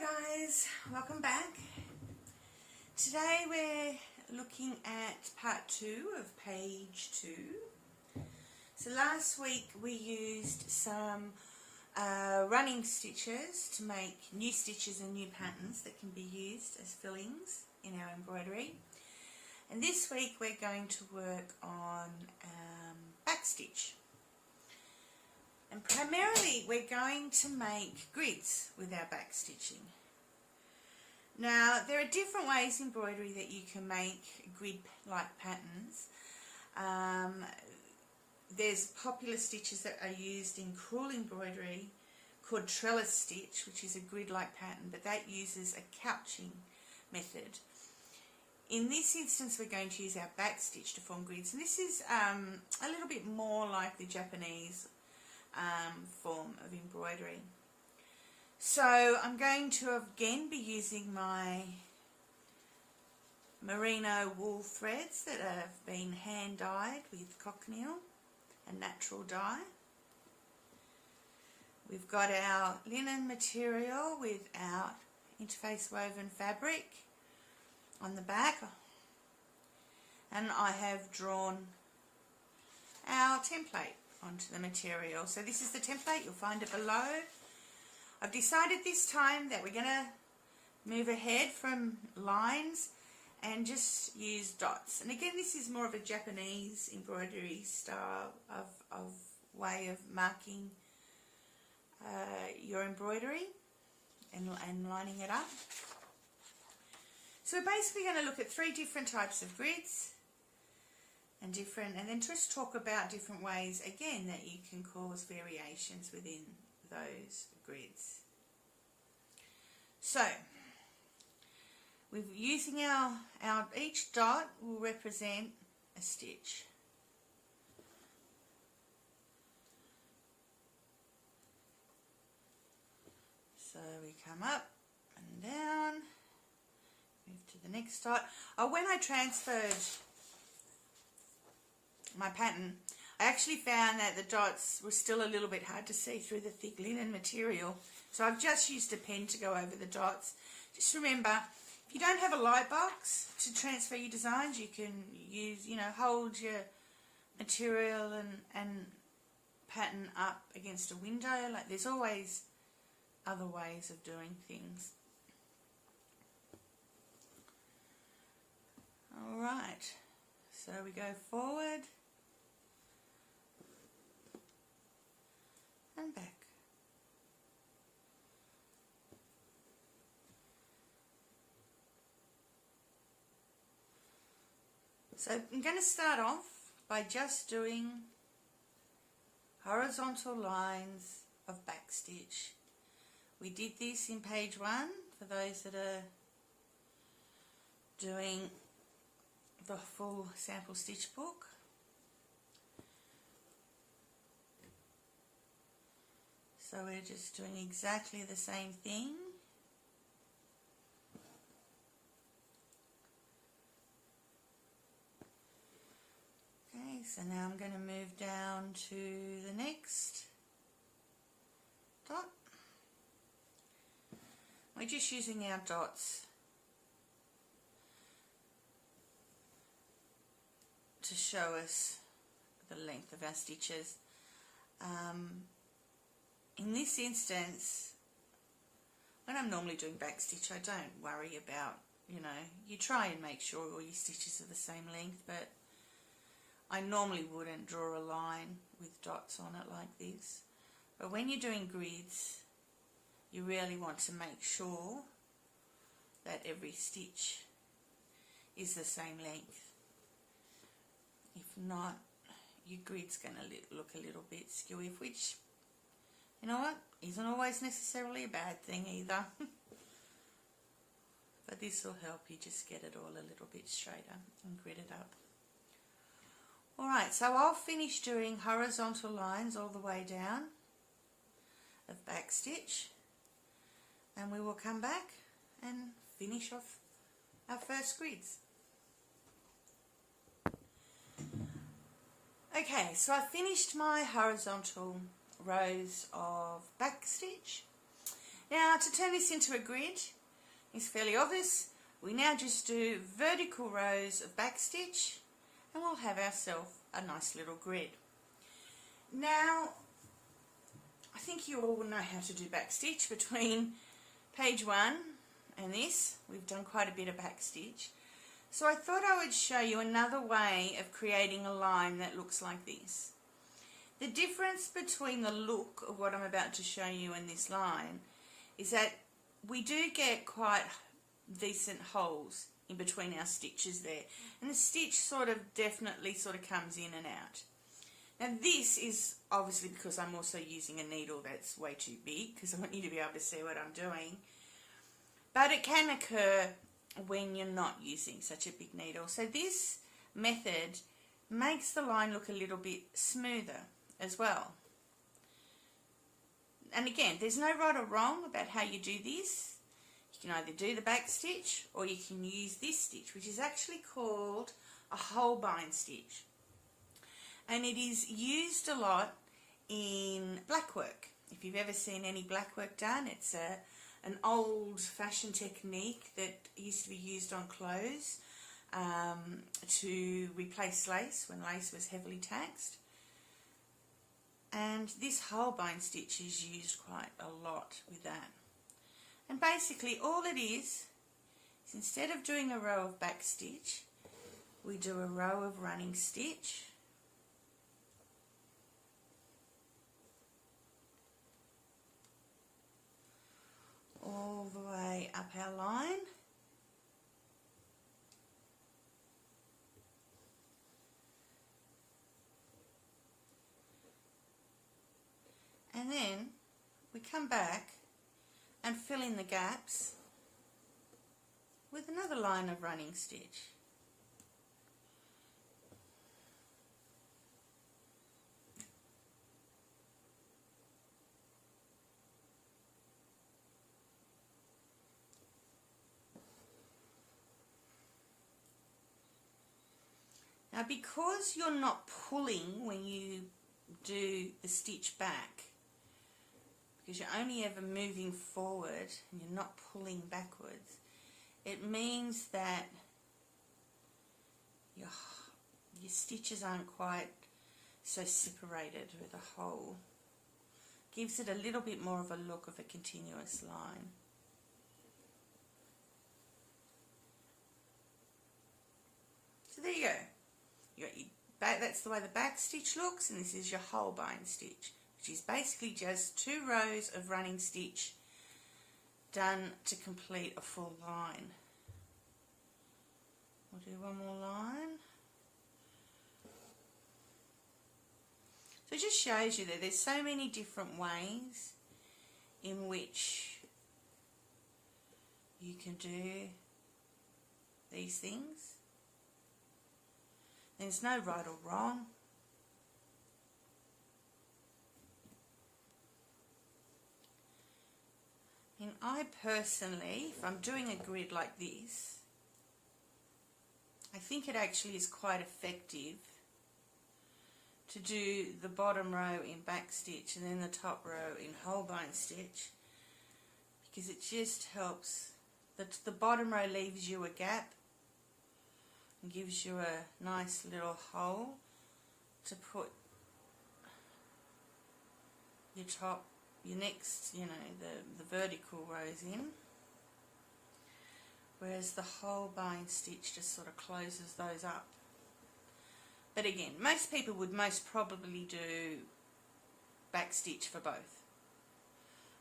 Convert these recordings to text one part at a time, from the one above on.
Hello guys, welcome back. Today we're looking at part 2 of page 2. So last week we used some running stitches to make new stitches and new patterns that can be used as fillings in our embroidery. And this week we're going to work on back stitch. And primarily we're going to make grids with our back stitching. Now there are different ways in embroidery that you can make grid-like patterns. There's popular stitches that are used in crewel embroidery called trellis stitch, which is a grid-like pattern, but that uses a couching method. In this instance we're going to use our back stitch to form grids, and this is a little bit more like the Japanese form of embroidery. So I'm going to again be using my merino wool threads that have been hand dyed with cochineal and natural dye. We've got our linen material with our interface woven fabric on the back, and I have drawn our template onto the material. So this is the template, you'll find it below. I've decided this time that we're going to move ahead from lines and just use dots. And again, this is more of a Japanese embroidery style of way of marking your embroidery and lining it up. So we're basically going to look at 3 different types of grids and then just talk about different ways again that you can cause variations within those grids. So we're using our each dot will represent a stitch. So we come up and down, move to the next dot. When I transferred my pattern, I actually found that the dots were still a little bit hard to see through the thick linen material, so I've just used a pen to go over the dots. Just remember, if you don't have a light box to transfer your designs, you can use, hold your material and pattern up against a window. Like, there's always other ways of doing things. Alright, so we go forward and back. So I'm going to start off by just doing horizontal lines of back stitch. We did this in page 1 for those that are doing the full sample stitch book. So we're just doing exactly the same thing. Okay, so now I'm going to move down to the next dot. We're just using our dots to show us the length of our stitches. In this instance, when I'm normally doing back stitch, I don't worry about, you try and make sure all your stitches are the same length, but I normally wouldn't draw a line with dots on it like this. But when you're doing grids, you really want to make sure that every stitch is the same length. If not, your grid's going to look a little bit skewy, which, you know what, isn't always necessarily a bad thing either. But this will help you just get it all a little bit straighter and grid it up. Alright, so I'll finish doing horizontal lines all the way down of back stitch, and we will come back and finish off our first grids. Okay, so I finished my horizontal rows of back stitch, Now to turn this into a grid is fairly obvious. We now just do vertical rows of backstitch and we'll have ourselves a nice little grid. Now I think you all know how to do backstitch. Between page 1 and this we've done quite a bit of backstitch, so I thought I would show you another way of creating a line that looks like this. The difference between the look of what I'm about to show you and this line is that we do get quite decent holes in between our stitches there, and the stitch definitely comes in and out. Now this is obviously because I'm also using a needle that's way too big, because I want you to be able to see what I'm doing, but it can occur when you're not using such a big needle. So this method makes the line look a little bit smoother as well. And again, there's no right or wrong about how you do this. You can either do the back stitch or you can use this stitch, which is actually called a Holbein stitch. And it is used a lot in blackwork. If you've ever seen any blackwork done, it's an old-fashioned technique that used to be used on clothes to replace lace when lace was heavily taxed. And this Holbein stitch is used quite a lot with that. And basically all it is instead of doing a row of back stitch, we do a row of running stitch. All the way up our line. And then we come back and fill in the gaps with another line of running stitch. Now because you're not pulling when you do the stitch back, because you're only ever moving forward and you're not pulling backwards, it means that your stitches aren't quite so separated with a hole. Gives it a little bit more of a look of a continuous line. So there you go. You got your back, that's the way the back stitch looks, and this is your Holbein stitch, which is basically just 2 rows of running stitch done to complete a full line. We'll do one more line. So it just shows you that there's so many different ways in which you can do these things. There's no right or wrong. And I personally, if I'm doing a grid like this, I think it actually is quite effective to do the bottom row in back stitch and then the top row in Holbein stitch, because it just helps. The bottom row leaves you a gap and gives you a nice little hole to put your next, the vertical rows in, whereas the Holbein stitch just sort of closes those up. But again, most people would most probably do back stitch for both.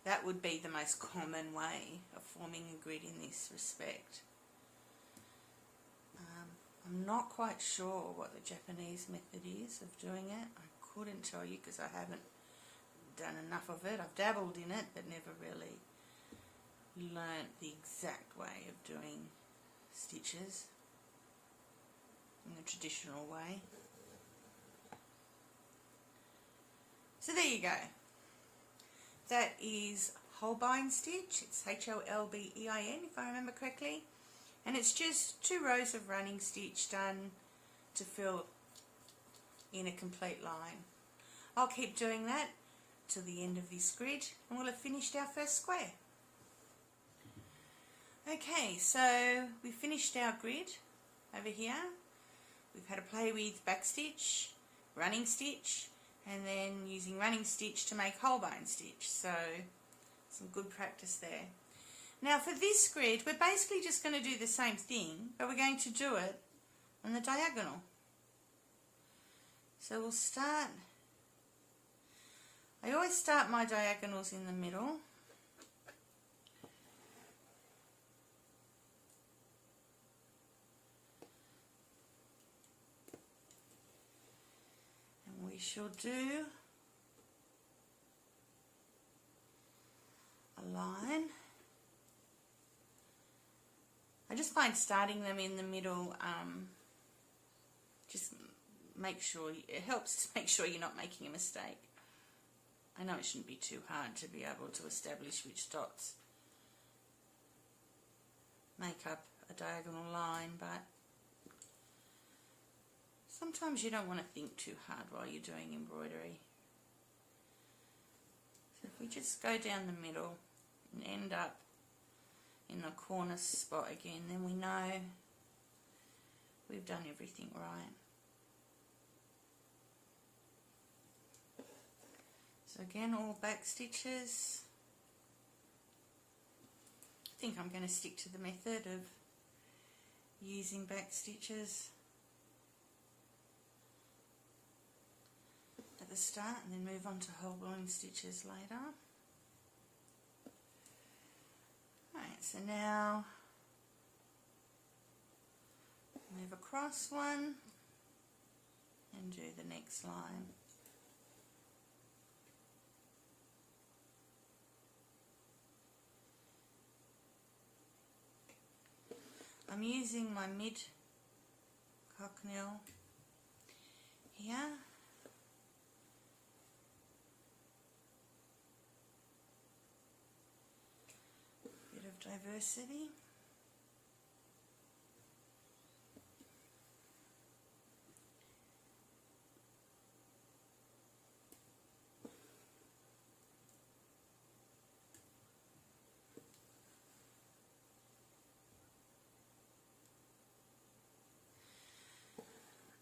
That would be the most common way of forming a grid in this respect. I'm not quite sure what the Japanese method is of doing it. I couldn't tell you because I haven't done enough of it. I've dabbled in it but never really learnt the exact way of doing stitches in the traditional way. So there you go. That is Holbein stitch. It's Holbein if I remember correctly. And it's just 2 rows of running stitch done to fill in a complete line. I'll keep doing that till the end of this grid and we'll have finished our first square. Okay, so we finished our grid over here. We've had to play with back stitch, running stitch, and then using running stitch to make Holbein stitch. So some good practice there. Now for this grid, we're basically just going to do the same thing, but we're going to do it on the diagonal. So we'll start, I always start my diagonals in the middle. And we shall do a line. I just find starting them in the middle just make sure, it helps to make sure you're not making a mistake. I know it shouldn't be too hard to be able to establish which dots make up a diagonal line, but sometimes you don't want to think too hard while you're doing embroidery. So if we just go down the middle and end up in the corner spot again, then we know we've done everything right. So again, all back stitches. I think I'm going to stick to the method of using back stitches at the start and then move on to Holbein stitches later. Right, so now move across one and do the next line. I'm using my mid cochineal here. Bit of diversity.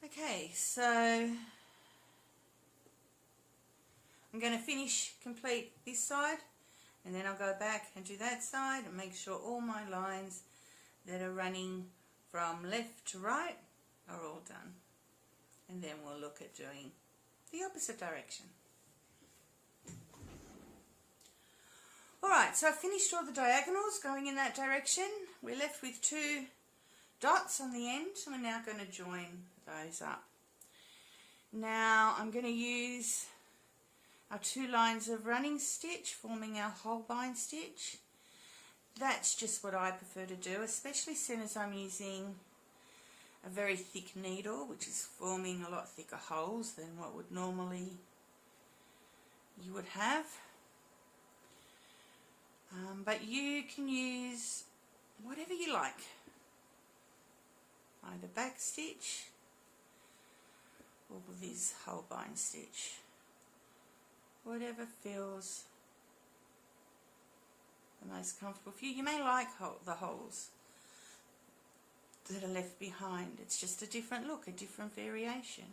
Okay, so I'm going to complete this side, and then I'll go back and do that side and make sure all my lines that are running from left to right are all done. And then we'll look at doing the opposite direction. Alright, so I've finished all the diagonals going in that direction. We're left with 2 dots on the end, and we're now going to join those up. Now I'm going to use our 2 lines of running stitch forming our Holbein stitch. That's just what I prefer to do, especially as soon as I'm using a very thick needle, which is forming a lot thicker holes than what would normally you would have. But you can use whatever you like, either back stitch or this Holbein stitch, whatever feels the most comfortable for you. You may like the holes that are left behind. It's just a different look, a different variation.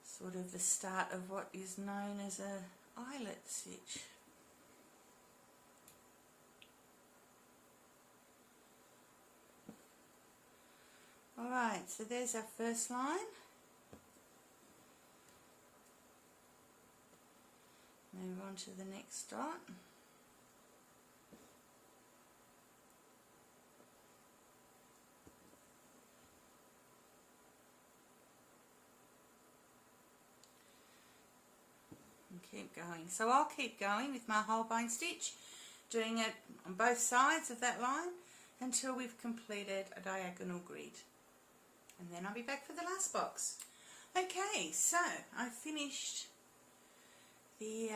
Sort of the start of what is known as a eyelet stitch. Alright, so there's our first line. Move on to the next dot. And keep going. So I'll keep going with my Holbein stitch, doing it on both sides of that line until we've completed a diagonal grid. And then I'll be back for the last box. Okay, so I've finished the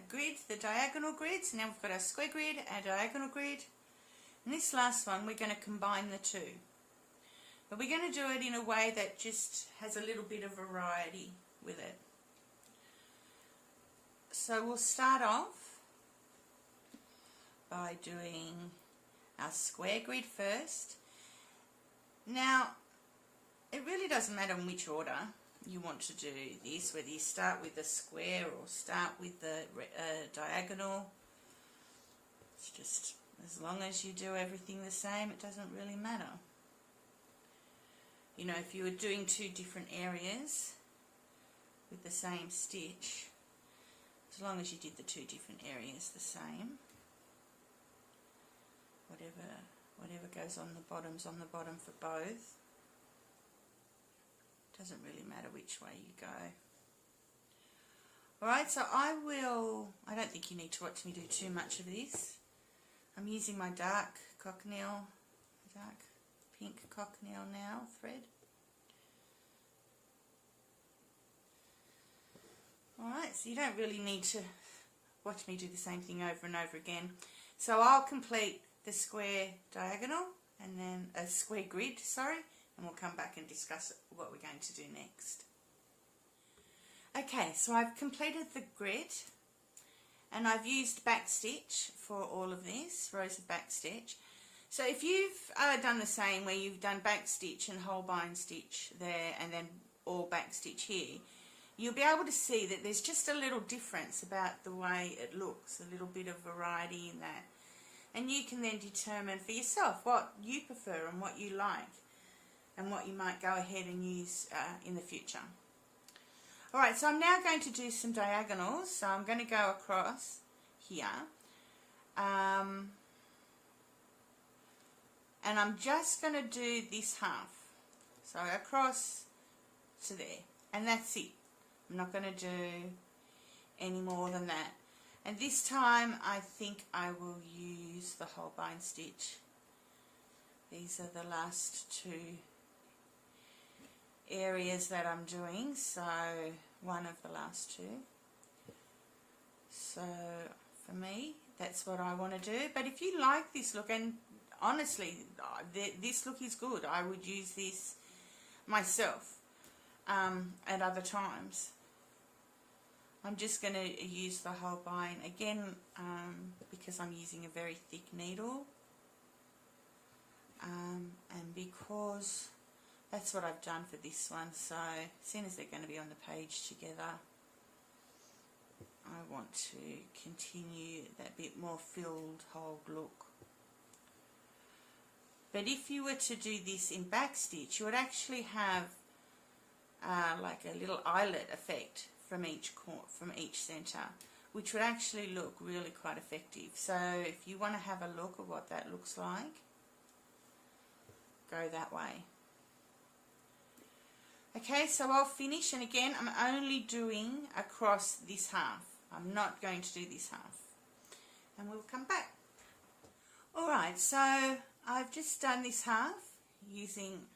grid, the diagonal grids. Now we've got our square grid, our diagonal grid. And this last one, we're going to combine the 2. But we're going to do it in a way that just has a little bit of variety with it. So we'll start off by doing our square grid first. Now, it really doesn't matter in which order you want to do this, whether you start with the square or start with the diagonal. It's just, as long as you do everything the same, it doesn't really matter. You know, if you were doing two different areas with the same stitch, as long as you did the two different areas the same, whatever goes on the bottom's on the bottom for both. Doesn't really matter which way you go. Alright, so I don't think you need to watch me do too much of this. I'm using my dark pink cochineal now thread. Alright, so you don't really need to watch me do the same thing over and over again. So I'll complete the square diagonal and then a square grid, sorry, and we'll come back and discuss what we're going to do next. Okay, so I've completed the grid and I've used back stitch for all of this, rows of back stitch. So if you've done the same, where you've done back stitch and Holbein stitch there and then all back stitch here, you'll be able to see that there's just a little difference about the way it looks, a little bit of variety in that. And you can then determine for yourself what you prefer and what you like and what you might go ahead and use in the future. Alright, so I'm now going to do some diagonals. So I'm going to go across here. And I'm just going to do this half. So across to there. And that's it. I'm not going to do any more than that. And this time I think I will use the Holbein stitch. These are the last two areas that I'm doing, so one of the last two. So for me, that's what I want to do. But if you like this look, and honestly, this look is good, I would use this myself at other times. I'm just going to use the Holbein again because I'm using a very thick needle and because that's what I've done for this one. So as soon as they're going to be on the page together, I want to continue that bit more filled whole look. But if you were to do this in back stitch, you would actually have like a little eyelet effect from each center, which would actually look really quite effective. So if you want to have a look at what that looks like, go that way. Okay, so I'll finish, and again I'm only doing across this half. I'm not going to do this half, and we'll come back. Alright, so I've just done this half using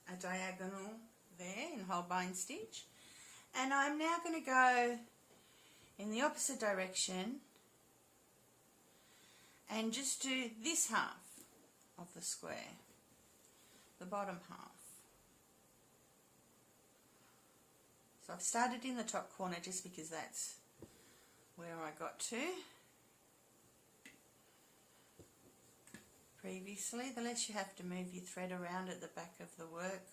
a diagonal there in Holbein stitch. And I'm now going to go in the opposite direction and just do this half of the square, the bottom half. So I've started in the top corner just because that's where I got to previously. The less you have to move your thread around at the back of the work,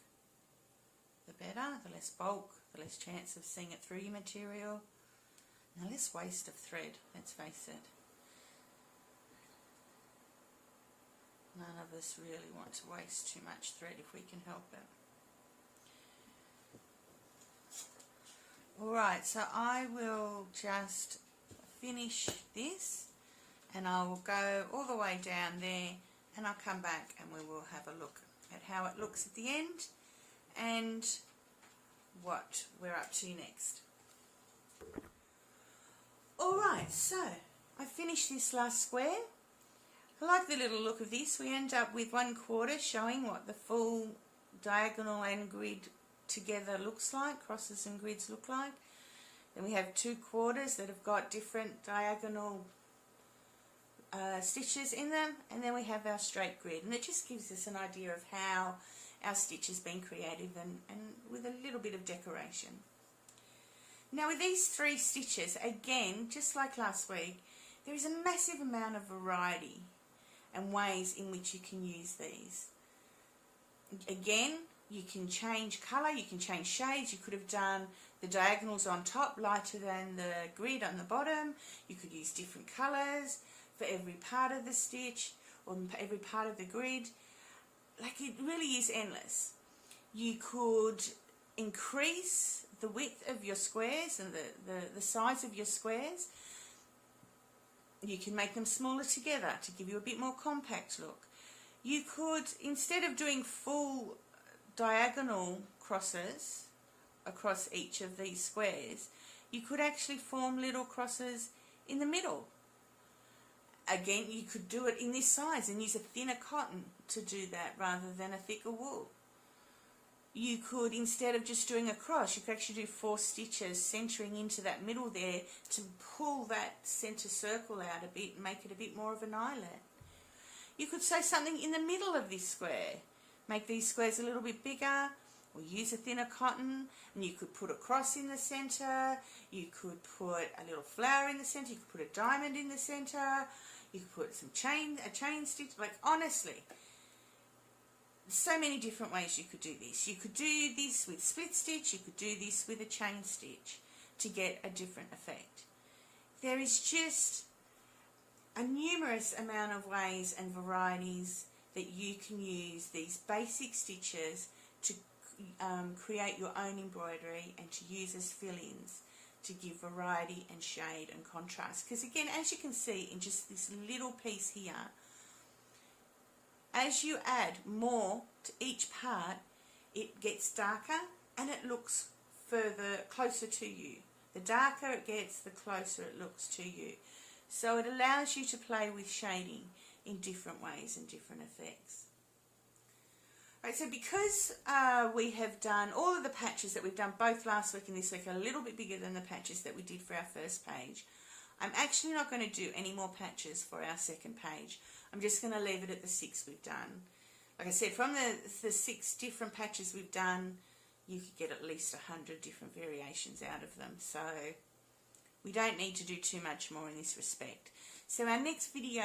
the better, the less bulk, the less chance of seeing it through your material, and the less waste of thread, let's face it. None of us really want to waste too much thread if we can help it. Alright, so I will just finish this and I will go all the way down there and I'll come back and we will have a look at how it looks at the end and what we're up to next. Alright, so I finished this last square. I like the little look of this. We end up with 1/4 showing what the full diagonal and grid together looks like, crosses and grids look like. Then we have 2/4 that have got different diagonal stitches in them, and then we have our straight grid, and it just gives us an idea of how our stitch has been creative and with a little bit of decoration. Now with these 3 stitches, again, just like last week, there is a massive amount of variety and ways in which you can use these. Again, you can change colour, you can change shades. You could have done the diagonals on top lighter than the grid on the bottom. You could use different colours for every part of the stitch or every part of the grid. Like, it really is endless. You could increase the width of your squares and the size of your squares. You can make them smaller together to give you a bit more compact look. You could, instead of doing full diagonal crosses across each of these squares, you could actually form little crosses in the middle. Again, you could do it in this size and use a thinner cotton to do that rather than a thicker wool. You could, instead of just doing a cross, you could actually do 4 stitches centering into that middle there to pull that centre circle out a bit and make it a bit more of an eyelet. You could sew something in the middle of this square. Make these squares a little bit bigger, or use a thinner cotton, and you could put a cross in the centre, you could put a little flower in the centre, you could put a diamond in the centre, you could put a chain stitch. Like, honestly, so many different ways you could do this. You could do this with split stitch, you could do this with a chain stitch to get a different effect. There is just a numerous amount of ways and varieties that you can use these basic stitches to create your own embroidery and to use as fill-ins to give variety and shade and contrast. Because again, as you can see in just this little piece here, as you add more to each part, it gets darker and it looks closer to you. The darker it gets, the closer it looks to you. So it allows you to play with shading in different ways and different effects. Right, so because we have done all of the patches that we've done both last week and this week are a little bit bigger than the patches that we did for our first page, I'm actually not going to do any more patches for our second page. I'm just going to leave it at the 6 we've done. Like I said, from the 6 different patches we've done, you could get at least 100 different variations out of them. So we don't need to do too much more in this respect. So our next video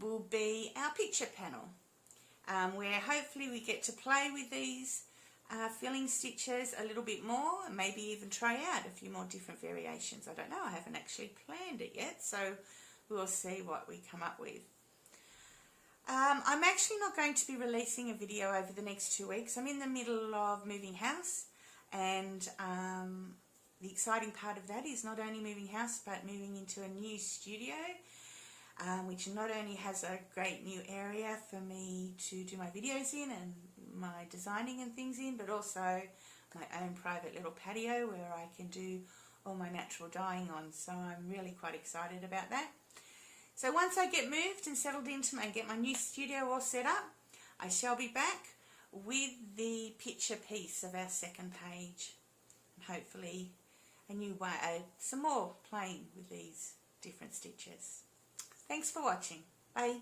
will be our picture panel, where hopefully we get to play with these filling stitches a little bit more and maybe even try out a few more different variations. I don't know, I haven't actually planned it yet, so we'll see what we come up with. I'm actually not going to be releasing a video over the next 2 weeks. I'm in the middle of moving house, and the exciting part of that is not only moving house but moving into a new studio, which not only has a great new area for me to do my videos in and my designing and things in, but also my own private little patio where I can do all my natural dyeing on. So I'm really quite excited about that. So once I get moved and settled into and get my new studio all set up, I shall be back with the picture piece of our second page. And hopefully a new way, some more playing with these different stitches. Thanks for watching. Bye.